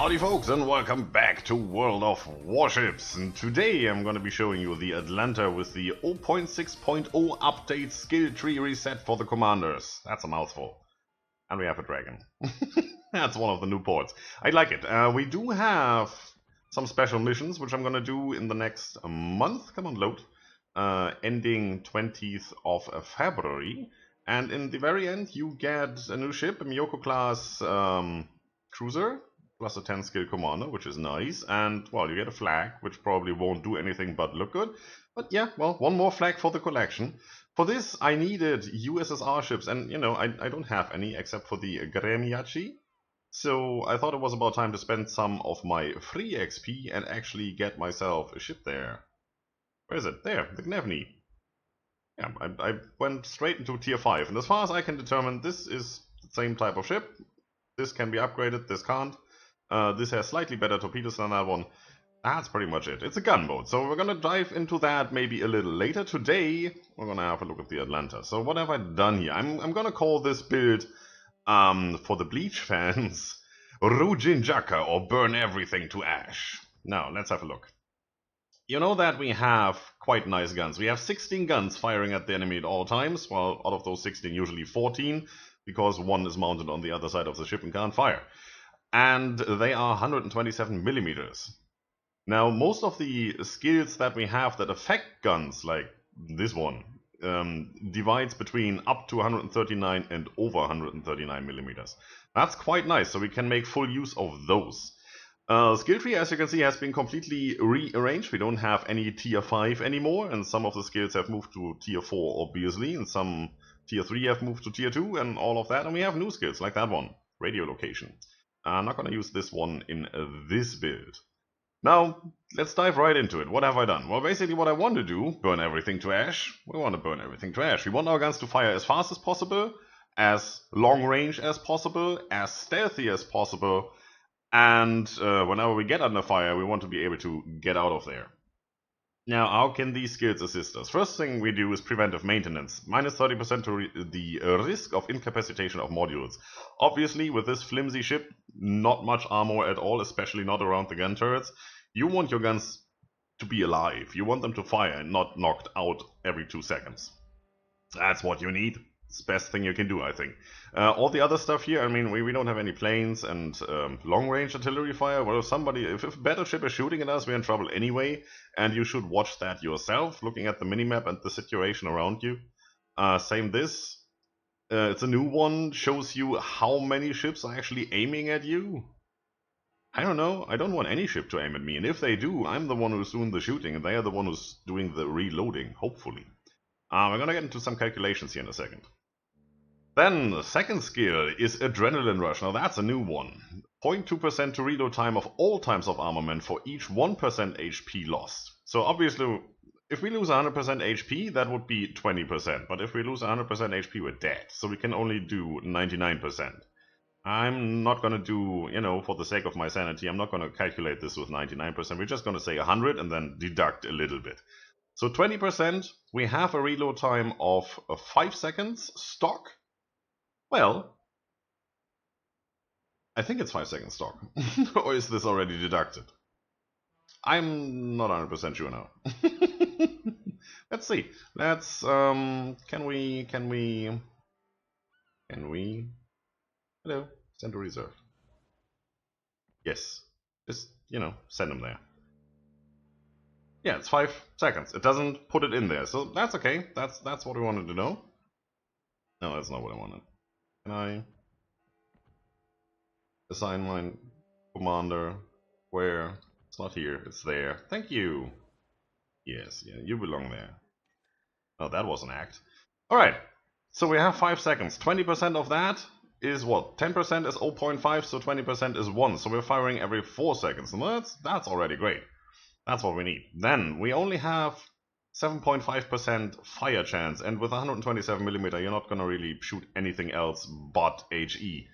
Howdy folks, and welcome back to World of Warships. And today I'm going to be showing you the Atlanta with the 0.6.0 update skill tree reset for the commanders. That's a mouthful. And we have a dragon. That's one of the new ports. I like it. We do have some special missions which I'm going to do in the next month. Come on, load. Ending 20th of February. And in the very end you get a new ship, a Miyoko class cruiser. Plus a 10 skill commander, which is nice, and well, you get a flag, which probably won't do anything but look good. But yeah, well, one more flag for the collection. For this, I needed USSR ships, and you know, I don't have any except for the Gremiachi. So I thought it was about time to spend some of my free XP and actually get myself a ship there. Where is it? There, the Gnevny. Yeah, I went straight into tier 5, and as far as I can determine, this is the same type of ship. This can be upgraded, this can't. This has slightly better torpedoes than that one. That's pretty much it. It's a gunboat, so we're gonna dive into that maybe a little later. Today, we're gonna have a look at the Atlanta. So what have I done here? I'm gonna call this build, for the Bleach fans, Rujinjaka, or Burn Everything to Ash. Now, let's have a look. You know that we have quite nice guns. We have 16 guns firing at the enemy at all times, while out of those 16, usually 14, because one is mounted on the other side of the ship and can't fire. And they are 127 millimeters. Now, most of the skills that we have that affect guns, like this one, divides between up to 139 and over 139 millimeters. That's quite nice, so we can make full use of those. Skill tree, as you can see, has been completely rearranged. We don't have any tier 5 anymore, and some of the skills have moved to tier 4, obviously, and some tier 3 have moved to tier 2, and all of that. And we have new skills, like that one, radio location. I'm not going to use this one in this build. Now, let's dive right into it. What have I done? Well, basically what I want to do, burn everything to ash. We want to burn everything to ash. We want our guns to fire as fast as possible, as long range as possible, as stealthy as possible, and whenever we get under fire, we want to be able to get out of there. Now, how can these skills assist us? First thing we do is preventive maintenance. Minus 30% to the risk of incapacitation of modules. Obviously, with this flimsy ship, not much armor at all, especially not around the gun turrets. You want your guns to be alive. You want them to fire and not knocked out every 2 seconds. That's what you need. It's the best thing you can do, I think. All the other stuff here, I mean, we don't have any planes and long-range artillery fire. Well, if a battleship is shooting at us, we're in trouble anyway, and you should watch that yourself, looking at the minimap and the situation around you. Same this. It's a new one, shows you how many ships are actually aiming at you. I don't know, I don't want any ship to aim at me, and if they do, I'm the one who's doing the shooting, and they are the one who's doing the reloading, hopefully. We're gonna get into some calculations here in a second. Then, the second skill is Adrenaline Rush. Now that's a new one. 0.2% to reload time of all types of armament for each 1% HP lost. So obviously, if we lose 100% HP, that would be 20%. But if we lose 100% HP, we're dead. So we can only do 99%. I'm not gonna do, you know, for the sake of my sanity, I'm not gonna calculate this with 99%. We're just gonna say 100 and then deduct a little bit. So 20%, we have a reload time of 5 seconds stock. Well, I think it's 5 seconds stock. Or is this already deducted? I'm not 100% sure now. Let's see. Let's, can we, hello, send to reserve. Yes, just, you know, send them there. Yeah, it's 5 seconds. It doesn't put it in there, so that's okay. That's what we wanted to know. No, that's not what I wanted. Can I assign my commander where? It's not here, it's there. Thank you. Yes, yeah, you belong there. Oh, that was an act. Alright, so we have 5 seconds. 20% of that is what? 10% is 0.5, so 20% is 1. So we're firing every 4 seconds. And that's already great. That's what we need. Then we only have 7.5% fire chance, and with 127mm you're not gonna really shoot anything else but HE.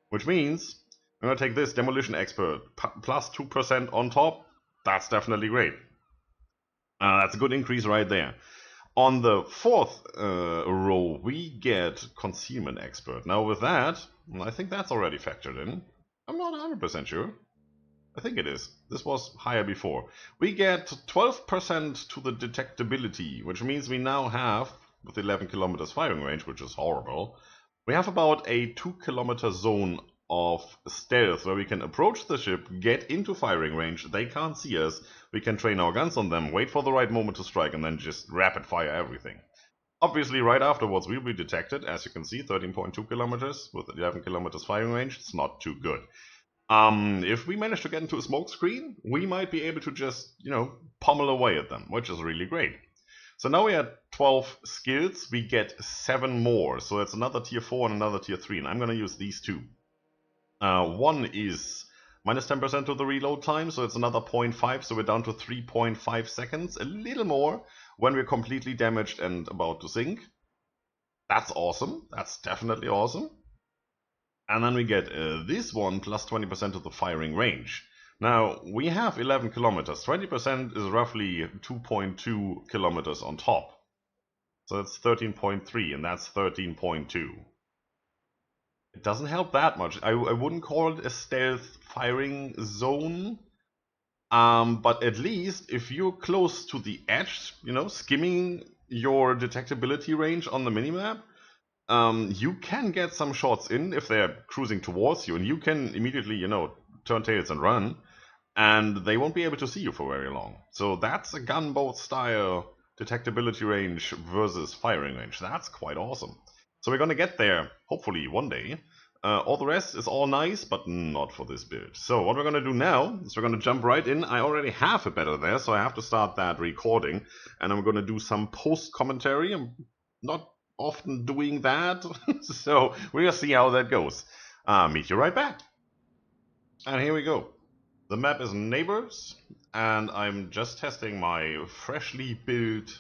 Which means I'm gonna take this Demolition Expert plus 2% on top. That's definitely great. That's a good increase right there. On the fourth row we get Concealment Expert. Now with that, I think that's already factored in. I'm not 100% sure. I think it is. This was higher before. We get 12% to the detectability, which means we now have, with 11 kilometers firing range, which is horrible, we have about a 2-kilometer zone of stealth where we can approach the ship, get into firing range, they can't see us, we can train our guns on them, wait for the right moment to strike, and then just rapid fire everything. Obviously, right afterwards we'll be detected. As you can see, 13.2 kilometers with 11 kilometers firing range. It's not too good. If we manage to get into a smoke screen, we might be able to just, pummel away at them, which is really great. So now we had 12 skills, we get 7 more. So it's another tier 4 and another tier 3, and I'm going to use these two. One is minus 10% to the reload time, so it's another 0.5, so we're down to 3.5 seconds, a little more when we're completely damaged and about to sink. That's awesome, that's definitely awesome. And then we get this one plus 20% to the firing range. Now, we have 11 kilometers, 20% is roughly 2.2 kilometers on top. So that's 13.3, and that's 13.2. It doesn't help that much. I wouldn't call it a stealth firing zone. But at least if you're close to the edge, skimming your detectability range on the minimap, you can get some shots in if they're cruising towards you, and you can immediately, turn tails and run, and they won't be able to see you for very long. So that's a gunboat style detectability range versus firing range. That's quite awesome. So we're gonna get there, hopefully, one day. All the rest is all nice, but not for this build. So what we're gonna do now is we're gonna jump right in. I already have a better there, so I have to start that recording, and I'm gonna do some post-commentary. I'm not often doing that, so we'll see how that goes. Meet you right back. And here we go. The map is Neighbors, and I'm just testing my freshly built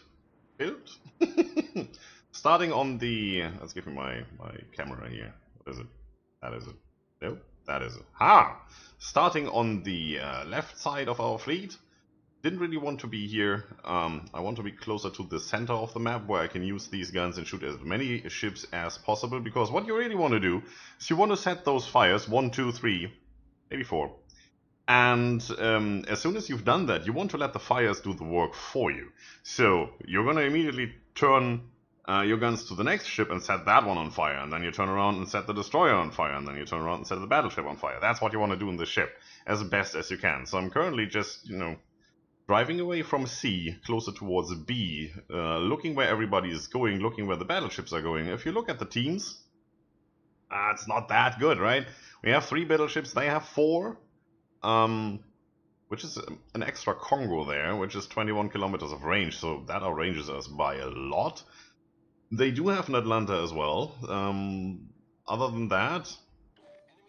starting on the, let's give me my camera here. What is it? That is it. No, that is it. Ha! Starting on the left side of our fleet. Didn't really want to be here. I want to be closer to the center of the map where I can use these guns and shoot as many ships as possible, because what you really want to do is you want to set those fires, 1, 2, 3, maybe 4. And as soon as you've done that, you want to let the fires do the work for you. So you're going to immediately turn your guns to the next ship and set that one on fire, and then you turn around and set the destroyer on fire, and then you turn around and set the battleship on fire. That's what you want to do in the ship, as best as you can. So I'm currently just, driving away from C, closer towards B, looking where everybody is going, looking where the battleships are going. If you look at the teams, it's not that good, right? We have 3 battleships, they have 4. Which is an extra Congo there, which is 21 kilometers of range, so that outranges us by a lot. They do have an Atlanta as well. Other than that,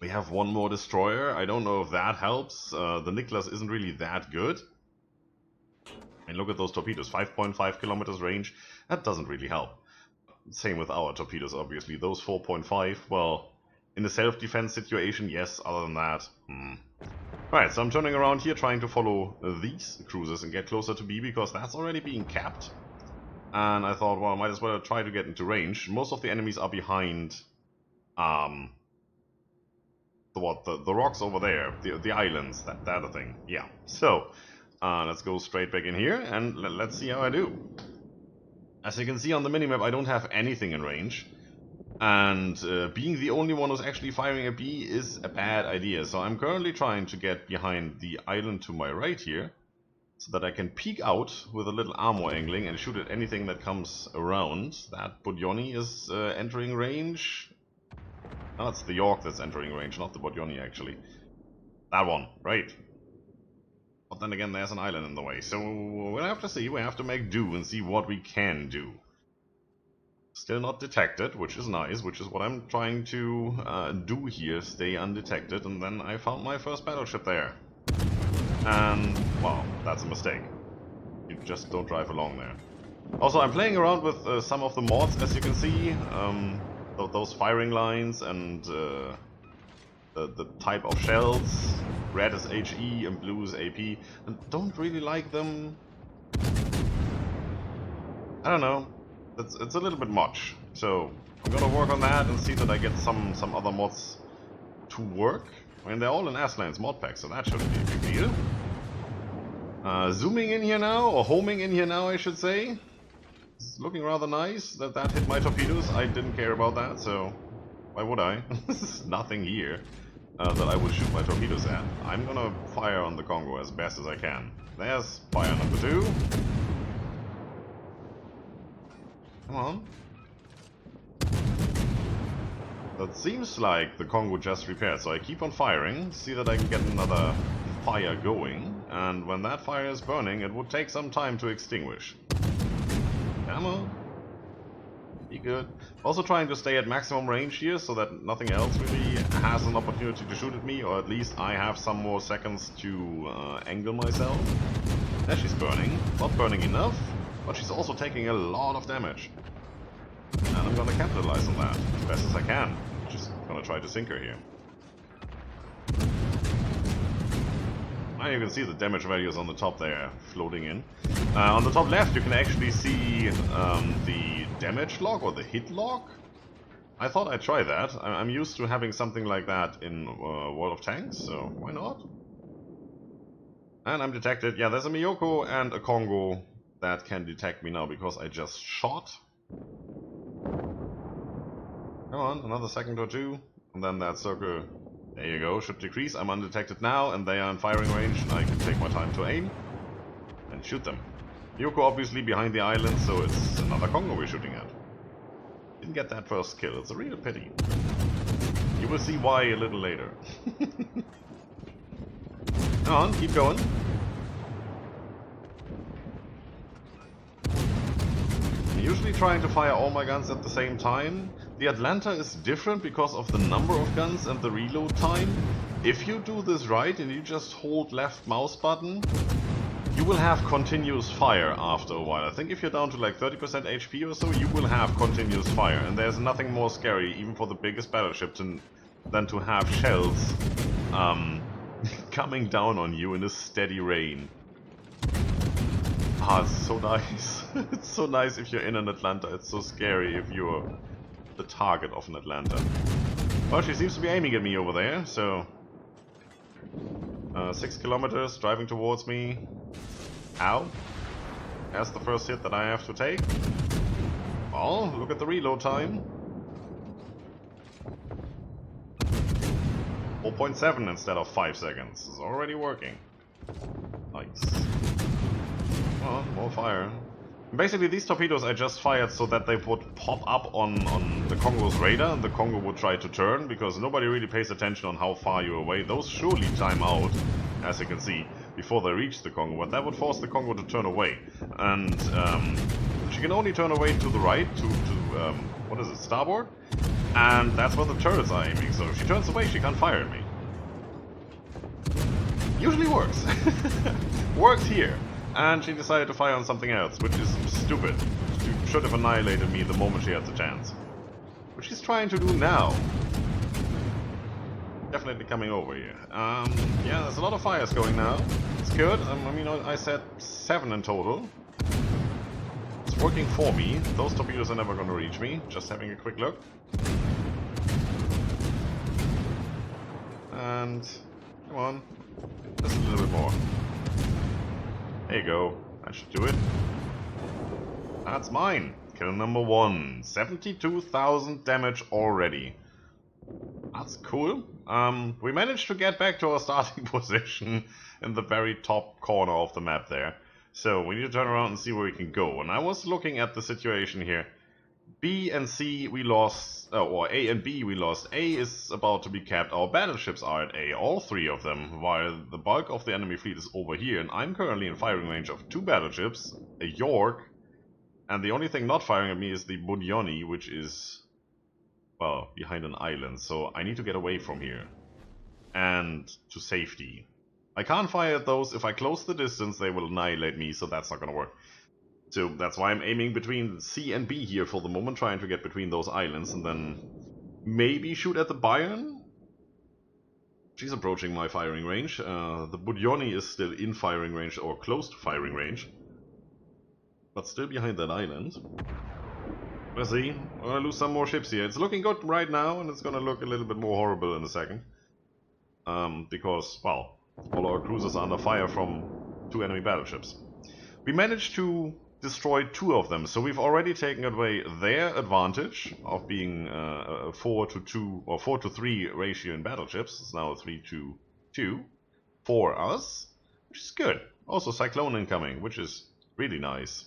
we have 1 more destroyer. I don't know if that helps. The Nicosia isn't really that good. And look at those torpedoes, 5.5 kilometers range. That doesn't really help. Same with our torpedoes, obviously. Those 4.5, well, in a self-defense situation, yes. Other than that, Alright, so I'm turning around here, trying to follow these cruisers and get closer to B, because that's already being capped. And I thought, well, I might as well try to get into range. Most of the enemies are behind the rocks over there, the islands, that thing. Yeah. So let's go straight back in here and let's see how I do. As you can see on the minimap, I don't have anything in range. And being the only one who's actually firing a B is a bad idea. So I'm currently trying to get behind the island to my right here, so that I can peek out with a little armor angling and shoot at anything that comes around. That Bodioni is entering range. No, it's the York that's entering range, not the Bodioni actually. That one, right. But then again, there's an island in the way. So we'll have to see, we have to make do and see what we can do. Still not detected, which is nice, which is what I'm trying to do here, stay undetected, and then I found my first battleship there. And, well, that's a mistake. You just don't drive along there. Also, I'm playing around with some of the mods, as you can see. Those firing lines and the type of shells. Red is HE and blue is AP. And don't really like them. I don't know. It's a little bit much, so I'm gonna work on that and see that I get some other mods to work. I mean, they're all in S-Lanes mod pack, so that shouldn't be a big deal. Zooming in here now, or homing in here now, I should say. It's looking rather nice that hit my torpedoes. I didn't care about that, so why would I? There's nothing here that I would shoot my torpedoes at. I'm gonna fire on the Congo as best as I can. There's fire number 2. Come on. That seems like the Congo just repaired, so I keep on firing, see that I can get another fire going, and when that fire is burning, it would take some time to extinguish. Come on. Be good. Also trying to stay at maximum range here, so that nothing else really has an opportunity to shoot at me, or at least I have some more seconds to angle myself. There she's burning. Not burning enough, but she's also taking a lot of damage. And I'm gonna capitalize on that as best as I can. Just gonna try to sink her here. Now you can see the damage values on the top there floating in. On the top left you can actually see the damage log or the hit log. I thought I'd try that. I'm used to having something like that in World of Tanks, so why not? And I'm detected. Yeah, there's a Miyoko and a Congo that can detect me now because I just shot. Come on, another second or two, and then that circle, there you go, should decrease. I'm undetected now, and they are in firing range. I can take my time to aim and shoot them. Yoko obviously behind the island, so it's another Congo we're shooting at. Didn't get that first kill, it's a real pity. You will see why a little later. Come on, keep going. I'm usually trying to fire all my guns at the same time. The Atlanta is different because of the number of guns and the reload time. If you do this right and you just hold left mouse button, you will have continuous fire after a while. I think if you're down to like 30% HP or so, you will have continuous fire. And there's nothing more scary, even for the biggest battleship, than to have shells coming down on you in a steady rain. Ah, it's so nice. It's so nice if you're in an Atlanta. It's so scary if you're the target of an Atlanta. Well, she seems to be aiming at me over there, so 6 kilometers driving towards me. Ow. That's the first hit that I have to take. Oh, look at the reload time. 4.7 instead of 5 seconds. It's already working. Nice. Well, more fire. Basically, these torpedoes I just fired so that they would pop up on the Congo's radar, and the Congo would try to turn, because nobody really pays attention on how far you're away. Those surely time out, as you can see, before they reach the Congo, but that would force the Congo to turn away. And she can only turn away to the right, to what is it, starboard? And that's where the turrets are aiming, so if she turns away, she can't fire at me. Usually works. Worked here. And she decided to fire on something else, which is stupid. She should have annihilated me the moment she had the chance. Which she's trying to do now. Definitely coming over here. Yeah, there's a lot of fires going now. It's good. I mean, I said 7 in total. It's working for me. Those torpedoes are never going to reach me. Just having a quick look. And come on. Just a little bit more. There you go. That should do it. That's mine. Kill number 1. 72,000 damage already. That's cool. We managed to get back to our starting position in the very top corner of the map there. So we need to turn around and see where we can go. And I was looking at the situation here. B and C we lost, or A and B we lost. A is about to be capped. Our battleships are at A, all 3 of them, while the bulk of the enemy fleet is over here. And I'm currently in firing range of 2 battleships, a York, and the only thing not firing at me is the Bunyoni, which is, well, behind an island. So I need to get away from here and to safety. I can't fire at those. If I close the distance, they will annihilate me, so that's not going to work. So that's why I'm aiming between C and B here for the moment, trying to get between those islands, and then maybe shoot at the Bayern? She's approaching my firing range. The Bunyoni is still in firing range, or close to firing range, but still behind that island. Let's see, we're gonna lose some more ships here. It's looking good right now, and it's gonna look a little bit more horrible in a second. because, well, all our cruisers are under fire from 2 enemy battleships. We managed to destroy 2 of them, so we've already taken away their advantage of being a 4-to-2 or 4-to-3 ratio in battleships. It's now a 3-to-2 for us, which is good. Also Cyclone incoming, which is really nice.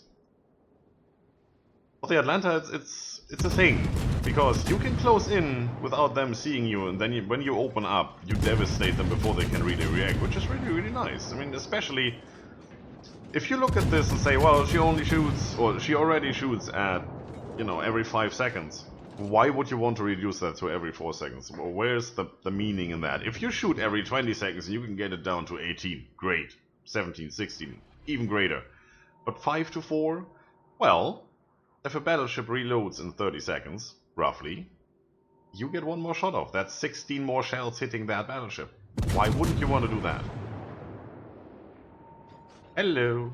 For the Atlanta, it's a thing, because you can close in without them seeing you, and then when you open up, you devastate them before they can really react, which is really, really nice. I mean, especially if you look at this and say, well, she only shoots, or she already shoots at, you know, every 5 seconds. Why would you want to reduce that to every 4 seconds? Well, where's the meaning in that? If you shoot every 20 seconds, you can get it down to 18. Great. 17, 16, even greater. But 5 to 4? Well, if a battleship reloads in 30 seconds, roughly, you get 1 more shot off. That's 16 more shells hitting that battleship. Why wouldn't you want to do that? Hello.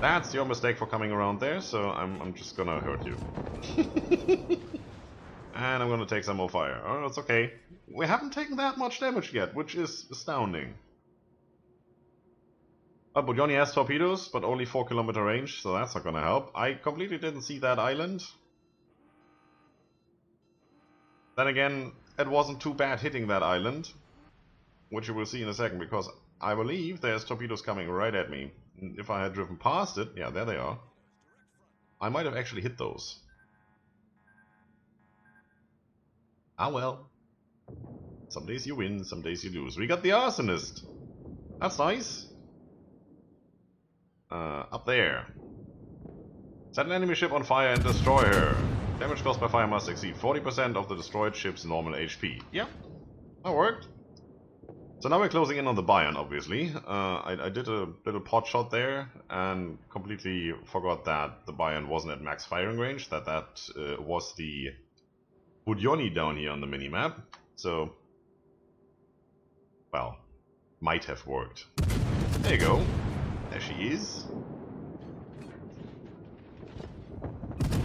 That's your mistake for coming around there, so I'm just gonna hurt you. And I'm gonna take some more fire. Oh, it's okay. We haven't taken that much damage yet, which is astounding. Buglioni has torpedoes, but only 4-kilometer range, so that's not gonna help. I completely didn't see that island. Then again, it wasn't too bad hitting that island, which you will see in a second, because I believe there's torpedoes coming right at me. If I had driven past it, yeah, there they are, I might have actually hit those. Ah well. Some days you win, some days you lose. We got the arsonist. That's nice. Up there. Set an enemy ship on fire and destroy her. Damage caused by fire must exceed 40% of the destroyed ship's normal HP. Yep, that worked. So now we're closing in on the Bayern, obviously. I did a little pot shot there and completely forgot that the Bayern wasn't at max firing range, that was the Buglioni down here on the minimap. So, well, might have worked. There you go. There she is.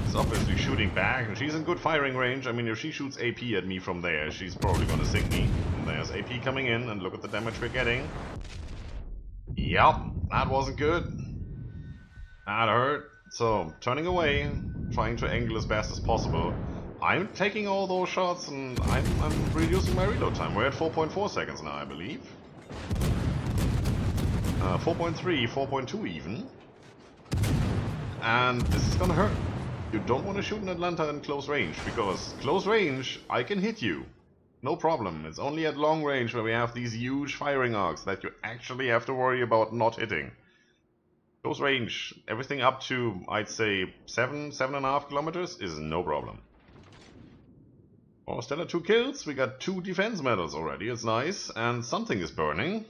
She's obviously shooting back, and she's in good firing range. I mean, if she shoots AP at me from there, she's probably gonna sink me. And there's AP coming in, and look at the damage we're getting. Yep, that wasn't good. That hurt. So, turning away, trying to angle as best as possible. I'm taking all those shots, and I'm reducing my reload time. We're at 4.4 seconds now, I believe. 4.3, 4.2 even. And this is gonna hurt. You don't want to shoot an Atlanta in close range, because close range, I can hit you. No problem. It's only at long range where we have these huge firing arcs that you actually have to worry about not hitting. Close range, everything up to, I'd say, 7.5 kilometers is no problem. Oh, still at 2 kills. We got 2 defense medals already. It's nice. And something is burning.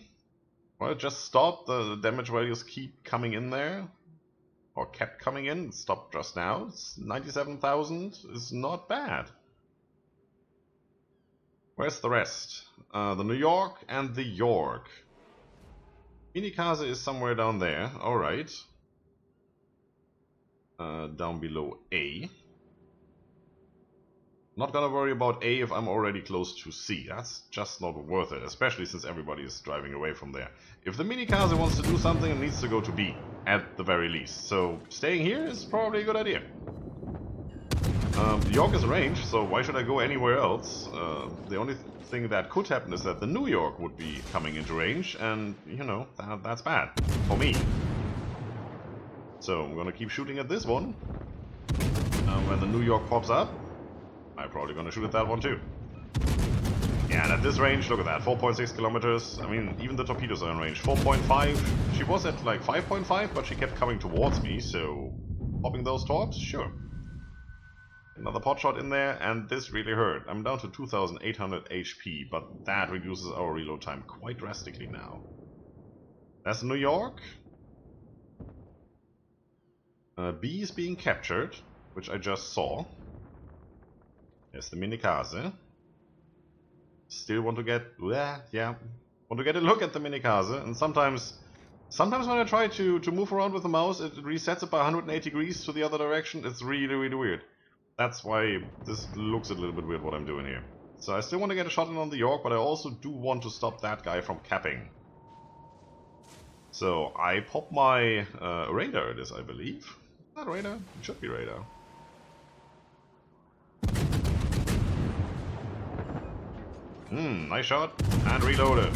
Well, it just stopped. The damage values keep coming in there. Or kept coming in. It stopped just now. It's 97,000 is not bad. Where's the rest? The New York and the York. Nicosia is somewhere down there. Alright. Down below A. Not gonna worry about A if I'm already close to C. That's just not worth it, especially since everybody is driving away from there. If the Nicosia wants to do something, it needs to go to B, at the very least. So staying here is probably a good idea. The York is in range, so why should I go anywhere else? The only thing that could happen is that the New York would be coming into range, and, you know, that's bad for me. So I'm gonna keep shooting at this one. When the New York pops up, I'm probably gonna shoot at that one too. Yeah, and at this range, look at that, 4.6 kilometers. I mean, even the torpedoes are in range. 4.5. She was at like 5.5, but she kept coming towards me, so popping those torps, sure. Another pot shot in there, and this really hurt. I'm down to 2,800 HP, but that reduces our reload time quite drastically now. That's New York. B is being captured, which I just saw. There's the Nicosia. Still want to get, want to get a look at the Nicosia, and sometimes when I try to move around with the mouse, it resets it by 180 degrees to the other direction. It's really, really weird. That's why this looks a little bit weird what I'm doing here. So I still want to get a shot in on the York, but I also do want to stop that guy from capping. So I pop my radar, it is, I believe. Is that radar? It should be radar. Nice shot. And reloaded.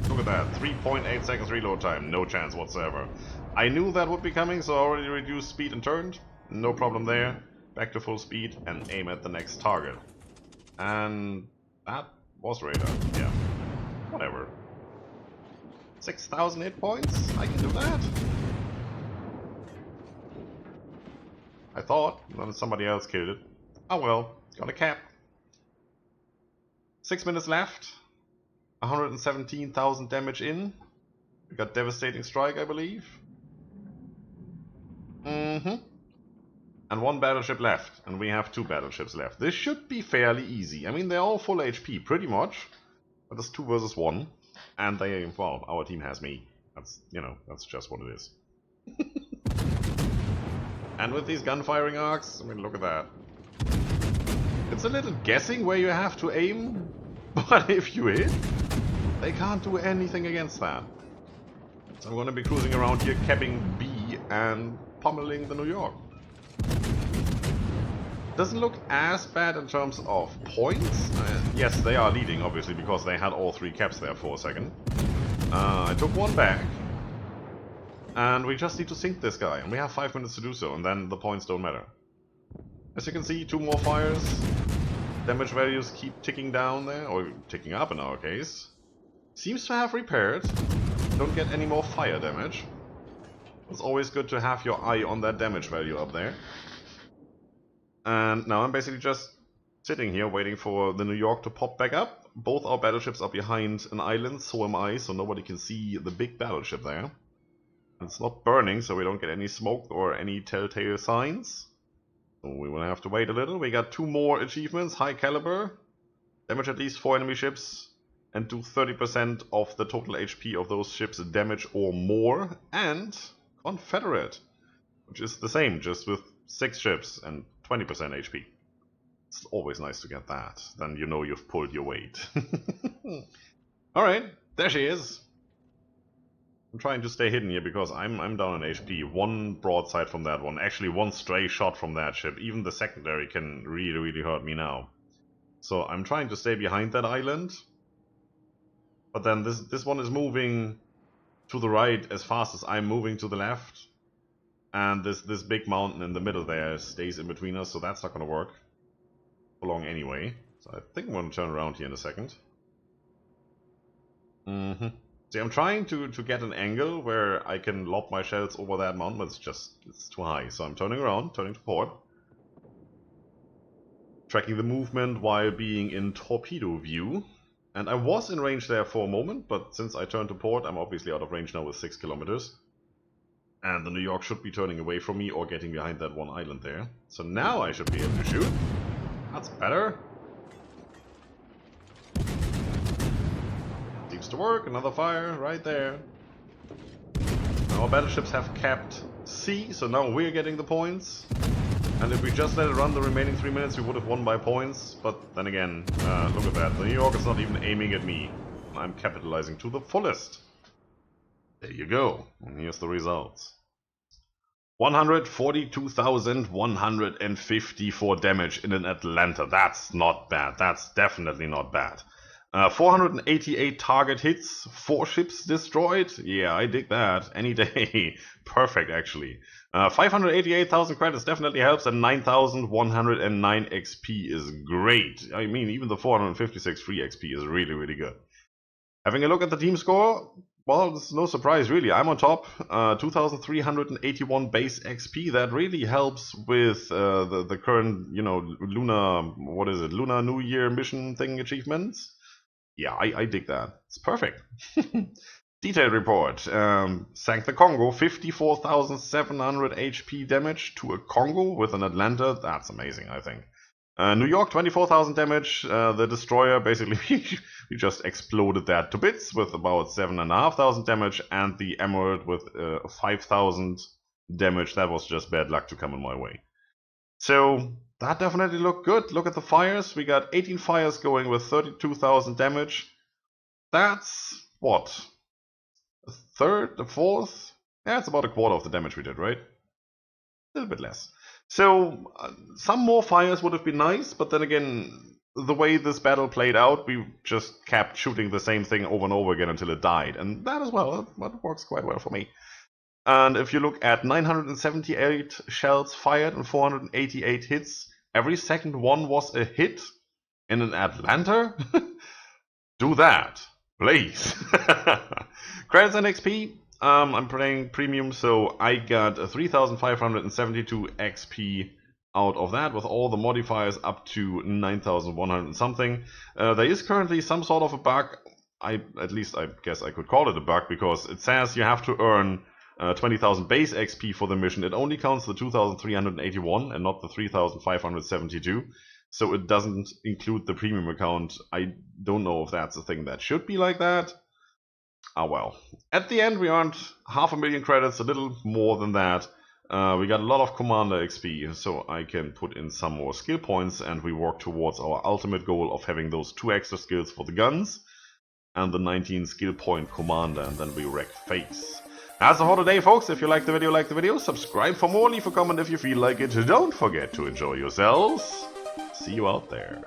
Look at that. 3.8 seconds reload time. No chance whatsoever. I knew that would be coming, so I already reduced speed and turned. No problem there. Back to full speed and aim at the next target. And that was radar. Yeah. Whatever. 6,000 hit points? I can do that. I thought. Then somebody else killed it. Oh well. Got a cap. 6 minutes left. 117,000 damage in. We got devastating strike, I believe. And 1 battleship left. And we have 2 battleships left. This should be fairly easy. I mean, they're all full HP, pretty much. But it's 2 versus 1. And they, well, our team has me. That's, you know, that's just what it is. And with these gun firing arcs, I mean, look at that. It's a little guessing where you have to aim, but if you hit, they can't do anything against that. So I'm going to be cruising around here, capping B and pummeling the New York. Doesn't look as bad in terms of points. Yes, they are leading, obviously, because they had all 3 caps there for a second. I took 1 back. And we just need to sink this guy. And we have 5 minutes to do so, and then the points don't matter. As you can see, 2 more fires. Damage values keep ticking down there, or ticking up in our case. Seems to have repaired. Don't get any more fire damage. It's always good to have your eye on that damage value up there. And now I'm basically just sitting here waiting for the New York to pop back up. Both our battleships are behind an island, so am I, so nobody can see the big battleship there. It's not burning, so we don't get any smoke or any telltale signs. So we will have to wait a little. We got 2 more achievements. High caliber. Damage at least 4 enemy ships. And do 30% of the total HP of those ships damage or more. And Confederate. Which is the same, just with 6 ships and 20% HP. It's always nice to get that. Then you know you've pulled your weight. Alright, there she is. I'm trying to stay hidden here because I'm down in HP. 1 broadside from that one. Actually 1 stray shot from that ship. Even the secondary can really hurt me now. So I'm trying to stay behind that island. But then this one is moving to the right as fast as I'm moving to the left. And this big mountain in the middle there stays in between us, so that's not going to work for long anyway. So I think I'm going to turn around here in a second. See, I'm trying to get an angle where I can lob my shells over that mountain, but it's too high. So I'm turning around, turning to port. Tracking the movement while being in torpedo view. And I was in range there for a moment, but since I turned to port, I'm obviously out of range now with 6 kilometers. And the New York should be turning away from me or getting behind that one island there. So now I should be able to shoot. That's better. Seems to work. Another fire right there. Our battleships have capped C, so now we're getting the points. And if we just let it run the remaining 3 minutes, we would have won by points. But then again, look at that. The New York is not even aiming at me. I'm capitalizing to the fullest. There you go. And here's the results. 142,154 damage in an Atlanta. That's not bad. That's definitely not bad. 488 target hits, 4 ships destroyed. Yeah, I dig that. Any day. Perfect, actually. 588,000 credits definitely helps, and 9,109 XP is great. I mean, even the 456 free XP is really good. Having a look at the team score, well, it's no surprise really. I'm on top, 2,381 base XP. That really helps with the current, you know, Lunar New Year mission thing achievements. Yeah, I dig that. It's perfect. Detailed report. Sank the Congo, 54,700 HP damage to a Congo with an Atlanta. That's amazing, I think. New York, 24,000 damage. The destroyer, basically, we just exploded that to bits with about 7,500 damage. And the Emerald with 5,000 damage. That was just bad luck to come in my way. So, that definitely looked good. Look at the fires. We got 18 fires going with 32,000 damage. That's what? A third, a fourth? Yeah, it's about a quarter of the damage we did, right? A little bit less. So, some more fires would have been nice, but then again, the way this battle played out, we just kept shooting the same thing over and over again until it died. And that as well, that works quite well for me. And if you look at 978 shells fired and 488 hits, every second one was a hit in an Atlanta? Do that, please. Credits and XP. I'm playing premium, so I got 3,572 XP out of that, with all the modifiers up to 9,100 and something. There is currently some sort of a bug. At least I guess I could call it a bug, because it says you have to earn 20,000 base XP for the mission. It only counts the 2,381 and not the 3,572. So it doesn't include the premium account. I don't know if that's a thing that should be like that. Ah well. At the end we earned 500,000 credits, a little more than that. We got a lot of commander XP, so I can put in some more skill points, and we work towards our ultimate goal of having those 2 extra skills for the guns and the 19 skill point commander, and then we wreck face. That's all for today, folks. If you like the video, subscribe for more, leave a comment if you feel like it. Don't forget to enjoy yourselves. See you out there.